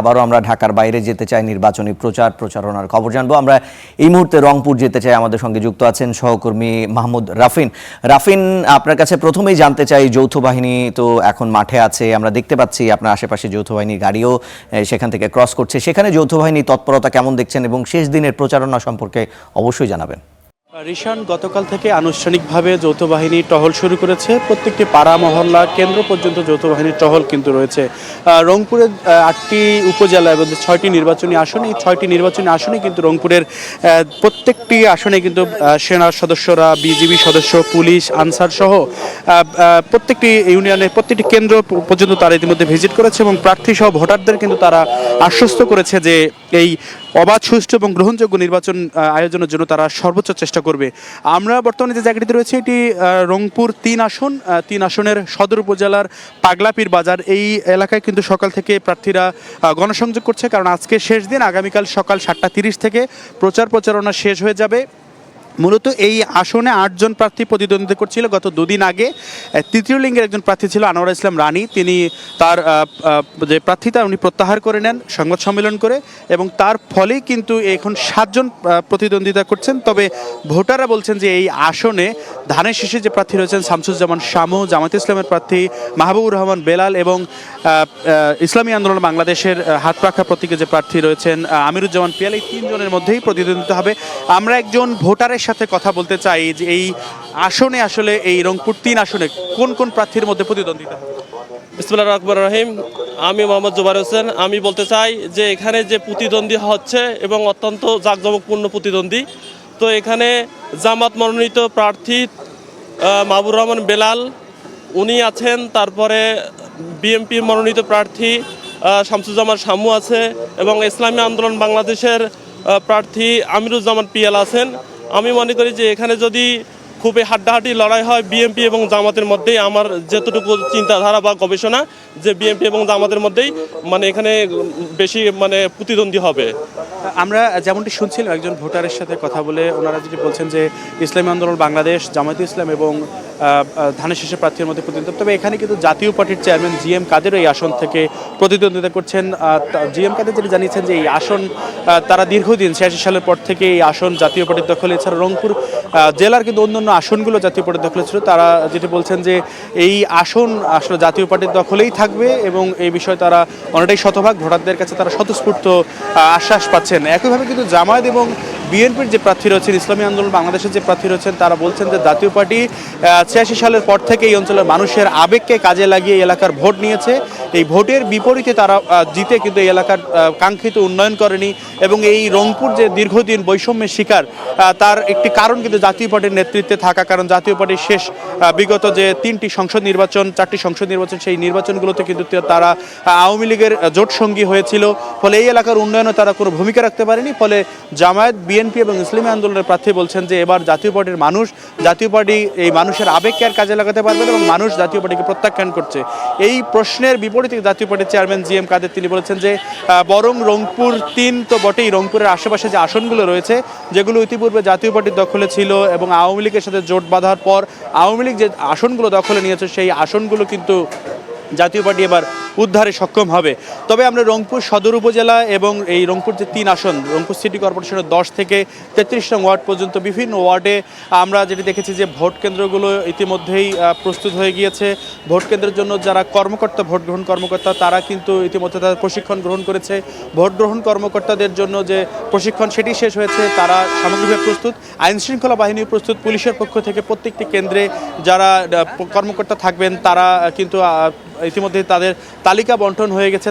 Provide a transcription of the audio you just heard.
আবারও আমরা ঢাকার বাইরে যেতে চাই, নির্বাচনী প্রচারণার খবর জানবো। আমরা এই মুহূর্তে রংপুর যেতে চাই। আমাদের সঙ্গে যুক্ত আছেন সহকর্মী মাহমুদ রাফিন। রাফিন, আপনার কাছে প্রথমেই জানতে চাই, যৌথ বাহিনী তো এখন মাঠে আছে, আমরা দেখতে পাচ্ছি আপনার আশেপাশে যৌথ বাহিনীর গাড়িও সেখান থেকে ক্রস করছে। সেখানে যৌথ বাহিনীর তৎপরতা কেমন দেখছেন এবং শেষ দিনের প্রচারণা সম্পর্কে অবশ্যই জানাবেন। রিশান, গতকাল থেকে আনুষ্ঠানিকভাবে যৌথ বাহিনী টহল শুরু করেছে। প্রত্যেকটি পাড়া মহল্লা কেন্দ্র পর্যন্ত যৌথ বাহিনীর টহল কিন্তু রয়েছে। রংপুরের 8টি উপজেলা এবং 6টি নির্বাচনী আসন, এই 6টি নির্বাচনী আসনে কিন্তু রংপুরের প্রত্যেকটি আসনে কিন্তু সেনা সদস্যরা, বিজিবি সদস্য, পুলিশ, আনসার সহ প্রত্যেকটি ইউনিয়নের প্রত্যেকটি কেন্দ্র পর্যন্ত তারা ইতিমধ্যে ভিজিট করেছে এবং প্রার্থী সহ ভোটারদের কিন্তু তারা আশ্বস্ত করেছে যে এই অবাধ, সুষ্ঠু এবং গ্রহণযোগ্য নির্বাচন আয়োজনের জন্য তারা সর্বোচ্চ চেষ্টা করবে। আমরা বর্তমানে যে জায়গাটিতে রয়েছে এটি রংপুর 3 আসনের সদর উপজেলার পাগলাপীর বাজার। এই এলাকায় কিন্তু সকাল থেকে প্রার্থীরা গণসংযোগ করছে, কারণ আজকে শেষ দিন। আগামীকাল সকাল 7:30 থেকে প্রচারণা শেষ হয়ে যাবে। মূলত এই আসনে 8 জন প্রার্থী প্রতিদ্বন্দ্বিতা করছিল। গত দুদিন আগে তৃতীয় লিঙ্গের একজন প্রার্থী ছিল আনোয়ার ইসলাম রানী, তিনি তার যে প্রার্থিতা উনি প্রত্যাহার করে নেন সংবাদ সম্মেলন করে, এবং তার ফলেই কিন্তু এখন 7 জন প্রতিদ্বন্দ্বিতা করছেন। তবে ভোটাররা বলছেন যে এই আসনে ধানের শীষে যে প্রার্থী রয়েছেন শামসুজ্জামান শামু, জামায়াতে ইসলামের প্রার্থী মাহবুবুর রহমান বেলাল এবং ইসলামী আন্দোলন বাংলাদেশের হাত পাখা প্রতীকে যে প্রার্থী রয়েছেন আমিরুজ্জামান পিয়াল, এই 3 জনের মধ্যেই প্রতিদ্বন্দ্বিতা হবে। আমরা একজন ভোটারের সাথে কথা বলতে চাই যে এই আসনে আসলে এই রংপুর 3 আসনে কোন কোন প্রার্থীর মধ্যে প্রতিদ্বন্দ্বিতা হবে। বিসমিল্লাহির রহমানির রহিম। আমি মোহাম্মদ জুবাইর হোসেন। আমি বলতে চাই যে এখানে যে প্রতিদ্বন্দ্বী হচ্ছে এবং অত্যন্ত জাঁকজমকপূর্ণ প্রতিদ্বন্দ্বী, তো এখানে জামাত মনোনীত প্রার্থী মাহবুবুর রহমান বেলাল উনি আছেন, তারপরে বিএনপির মনোনীত প্রার্থী শামসুজ্জামান শামু আছে এবং ইসলামী আন্দোলন বাংলাদেশের প্রার্থী আমিরুজ্জামান পিয়াল আছেন। আমি মনে করি যে এখানে যদি খুবই হাড্ডাহাড্ডি লড়াই হয় বিএনপি এবং জামাতের মধ্যেই, আমার যতটুকু চিন্তাধারা বা গবেষণা, যে বিএনপি এবং জামাতের মধ্যেই এখানে বেশি প্রতিদ্বন্দ্বী হবে। আমরা যেমনটি শুনছিলাম একজন ভোটারের সাথে কথা বলে, ওনারা যেটি বলছেন যে ইসলামী আন্দোলন বাংলাদেশ, জামায়াতে ইসলাম এবং ধানের শীষের প্রার্থীর মধ্যে প্রতিদ্বন্দ্বিতা। তবে এখানে কিন্তু জাতীয় পার্টির চেয়ারম্যান জিএম কাদের এই আসন থেকে প্রতিদ্বন্দ্বিতা করছেন। জিএম কাদের যেটি জানিয়েছেন যে এই আসন তারা দীর্ঘদিন 86 সালের পর থেকে এই আসন জাতীয় পার্টির দখলে। এছাড়া রংপুর জেলার কিন্তু অন্যান্য আসনগুলো জাতীয় পার্টির দখলে ছিল। তারা যেটি বলছেন যে এই আসন আসলে জাতীয় পার্টির দখলেই থাকবে এবং এই বিষয়ে তারা অনেকটাই শতভাগ ভোটারদের কাছে তারা স্বতঃস্ফূর্ত আশ্বাস পাচ্ছেন। একইভাবে কিন্তু জামায়াত এবং বিএনপির যে প্রার্থী রয়েছেন, ইসলামী আন্দোলন বাংলাদেশের যে প্রার্থী রয়েছেন, তারা বলছেন যে জাতীয় পার্টি 86 সালের পর থেকে এই অঞ্চলের মানুষের আবেগকে কাজে লাগিয়ে এলাকার ভোট নিয়েছে। এই ভোটের বিপরীতে তারা জিতে কিন্তু এই এলাকার কাঙ্ক্ষিত উন্নয়ন করেনি এবং এই রংপুর যে দীর্ঘদিন বৈষম্যের শিকার, তার একটি কারণ কিন্তু জাতীয় পার্টির নেতৃত্বে থাকা। কারণ জাতীয় পার্টির শেষ বিগত যে 4টি সংসদ নির্বাচন, সেই নির্বাচনগুলোতে কিন্তু তারা আওয়ামী লীগের জোট সঙ্গী হয়েছিল। ফলে এই এলাকার উন্নয়নে তারা কোনো ভূমিকা রাখতে পারেনি। ফলে জামায়াত, বিএনপি এবং ইসলামী আন্দোলনের প্রার্থী বলছেন যে এবার জাতীয় পার্টির জাতীয় পার্টি এই মানুষের আবেগকে আর কাজে লাগাতে পারবে না এবং মানুষ জাতীয় পার্টিকে প্রত্যাখ্যান করছে। এই প্রশ্নের বিপরীতে জাতীয় পার্টির চেয়ারম্যান জিএম কাদের তিনি বলেছেন যে বরং রংপুর 3 তো বটেই, রংপুরের আশেপাশে যে আসনগুলো রয়েছে যেগুলো ইতিপূর্বে জাতীয় পার্টির দখলে ছিল এবং আওয়ামী লীগের সাথে জোট বাঁধার পর আওয়ামী লীগ যে আসনগুলো দখলে নিয়েছে, সেই আসনগুলো কিন্তু জাতীয় পার্টি এবার উদ্ধারে সক্ষম হবে। তবে আমরা রংপুর সদর উপজেলা এবং এই রংপুর যে 3 আসন, রংপুর সিটি কর্পোরেশনের 10 থেকে 33 নং ওয়ার্ড পর্যন্ত বিভিন্ন ওয়ার্ডে আমরা যেটি দেখেছি যে ভোট কেন্দ্রগুলো ইতিমধ্যেই প্রস্তুত হয়ে গিয়েছে। ভোট কেন্দ্রের জন্য যারা ভোট গ্রহণ কর্মকর্তা, তারা কিন্তু ইতিমধ্যে তাদের প্রশিক্ষণ গ্রহণ করেছে। ভোট গ্রহণ কর্মকর্তাদের জন্য যে প্রশিক্ষণ সেটি শেষ হয়েছে, তারা সামগ্রিকভাবে প্রস্তুত। আইনশৃঙ্খলা বাহিনী প্রস্তুত। পুলিশের পক্ষ থেকে প্রত্যেকটি কেন্দ্রে যারা কর্মকর্তা থাকবেন তারা কিন্তু ইতিমধ্যে তাদের তালিকা বন্টন হয়ে গেছে।